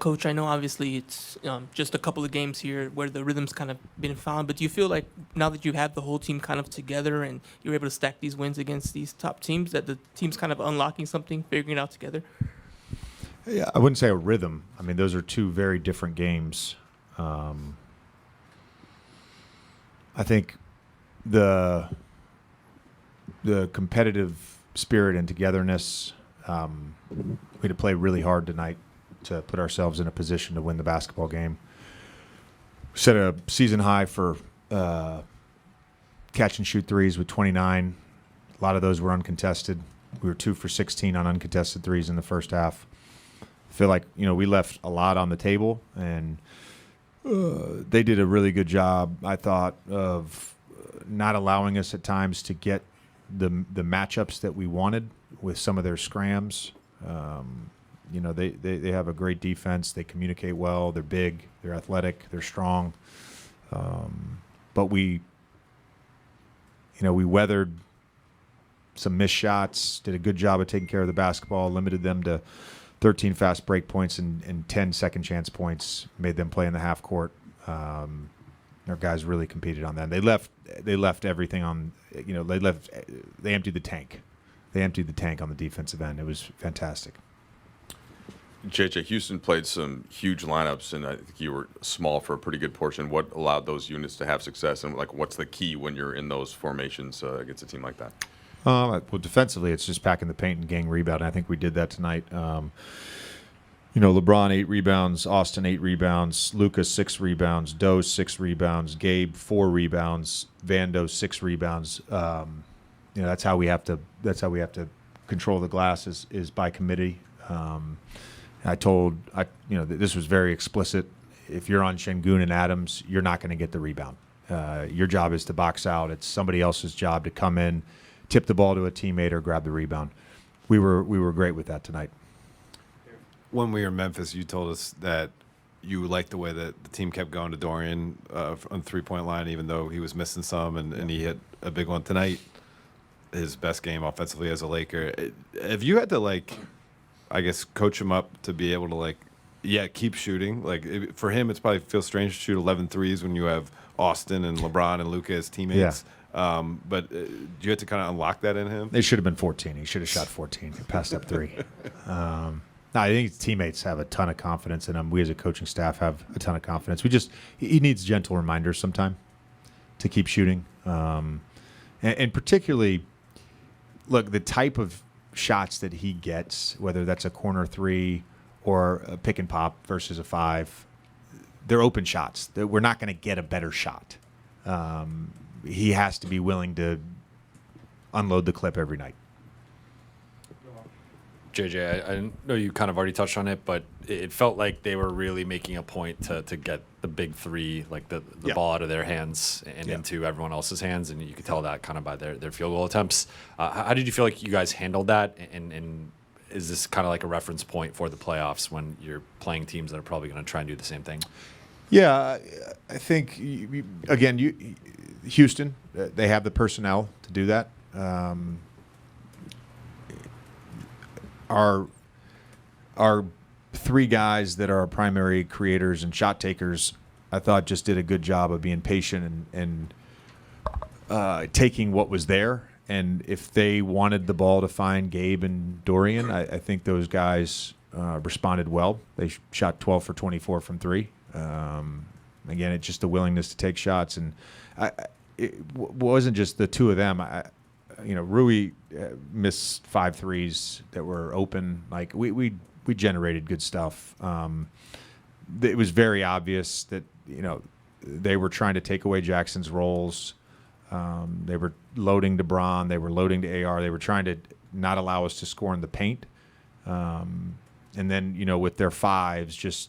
Coach, I know obviously it's just a couple of games here where the rhythm's kind of been found, but do you feel like now that you have the whole team kind of together and you're able to stack these wins against these top teams, that the team's kind of unlocking something, figuring it out together? Yeah, I wouldn't say a rhythm. I mean, those are two very different games. I think the competitive spirit and togetherness, we had to play really hard tonight to put ourselves in a position to win the basketball game. We set a season high for catch and shoot threes with 29. A lot of those were uncontested. We were 2 for 16 on uncontested threes in the first half. I feel like, we left a lot on the table, and they did a really good job, I thought, of not allowing us at times to get the matchups that we wanted with some of their scrams. They have a great defense. They communicate well. They're big. They're athletic. They're strong. But we weathered some missed shots, did a good job of taking care of the basketball, limited them to 13 fast break points and 10 second chance points, made them play in the half court. Our guys really competed on that. They left everything on, they emptied the tank. They emptied the tank on the defensive end. It was fantastic. JJ, Houston played some huge lineups, and I think you were small for a pretty good portion. What allowed those units to have success, and what's the key when you're in those formations against a team like that? Well, defensively, it's just packing the paint and getting rebound. I think we did that tonight. LeBron 8 rebounds, Austin 8 rebounds, Lucas 6 rebounds, Doe 6 rebounds, Gabe 4 rebounds, Vando 6 rebounds. That's how we have to control the glass is by committee. This was very explicit. If you're on Şengün and Adams, you're not going to get the rebound. Your job is to box out. It's somebody else's job to come in, tip the ball to a teammate, or grab the rebound. We were great with that tonight. When we were in Memphis, you told us that you liked the way that the team kept going to Dorian on the three-point line, even though he was missing some, and he hit a big one tonight. His best game offensively as a Laker. Have you had to coach him up to be able to keep shooting? For him, it's probably feels strange to shoot 11 threes when you have Austin and LeBron and Luka as teammates. Yeah. But do you have to kind of unlock that in him? It should have been 14. He should have shot 14. He passed up 3. I think his teammates have a ton of confidence in him. We as a coaching staff have a ton of confidence. He needs gentle reminders sometime to keep shooting. And particularly, look, the type of shots that he gets, whether that's a corner 3 or a pick and pop versus a 5, they're open shots. We're not going to get a better shot. He has to be willing to unload the clip every night. JJ, I know you kind of already touched on it, but it felt like they were really making a point to get the big 3, the ball out of their hands and into everyone else's hands, and you could tell that kind of by their field goal attempts. How did you feel like you guys handled that, and is this kind of like a reference point for the playoffs when you're playing teams that are probably going to try and do the same thing? Yeah, I think, Houston, they have the personnel to do that. Our 3 guys that are our primary creators and shot takers, I thought just did a good job of being patient and taking what was there. And if they wanted the ball to find Gabe and Dorian, I think those guys responded well. They shot 12 for 24 from 3. Again, it's just the willingness to take shots. And it wasn't just the 2 of them. Rui missed 5 threes that were open. We generated good stuff. It was very obvious that they were trying to take away Jackson's roles. They were loading to Bron. They were loading to AR. They were trying to not allow us to score in the paint. And then with their 5s,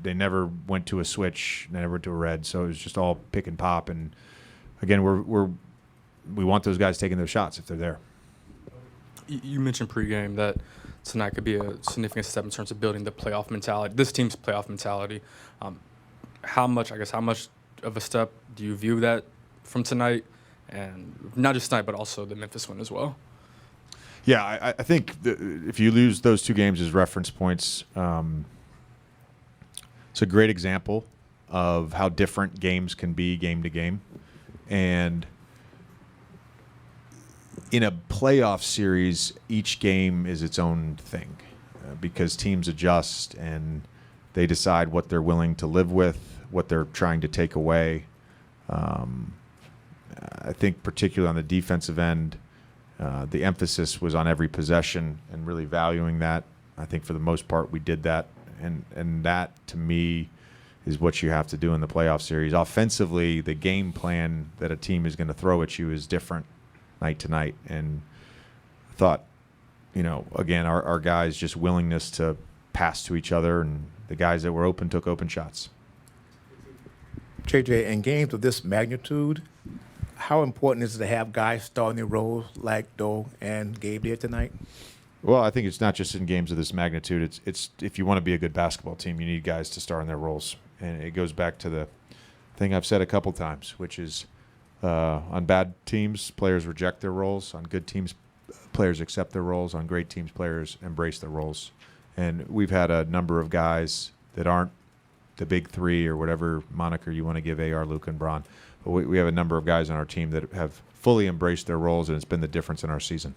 they never went to a switch. They never went to a red. So it was just all pick and pop. And again, we want those guys taking those shots if they're there. You mentioned pregame that tonight could be a significant step in terms of building the playoff mentality, this team's playoff mentality. How much of a step do you view that from tonight? And not just tonight, but also the Memphis win as well? Yeah, I think if you lose those 2 games as reference points, it's a great example of how different games can be game to game. And in a playoff series, each game is its own thing because teams adjust and they decide what they're willing to live with, what they're trying to take away. I think particularly on the defensive end, the emphasis was on every possession and really valuing that. I think for the most part we did that, and that to me is what you have to do in the playoff series. Offensively, the game plan that a team is going to throw at you is different night to night, and I thought, again, our guys' just willingness to pass to each other, and the guys that were open took open shots. JJ, in games of this magnitude, how important is it to have guys starting their roles like Doe and Gabe did tonight? Well, I think it's not just in games of this magnitude. It's if you want to be a good basketball team, you need guys to star in their roles. And it goes back to the thing I've said a couple times, which is on bad teams, players reject their roles. On good teams, players accept their roles. On great teams, players embrace their roles. And we've had a number of guys that aren't the big three or whatever moniker you want to give AR, Luke, and Bron. But we have a number of guys on our team that have fully embraced their roles, and it's been the difference in our season.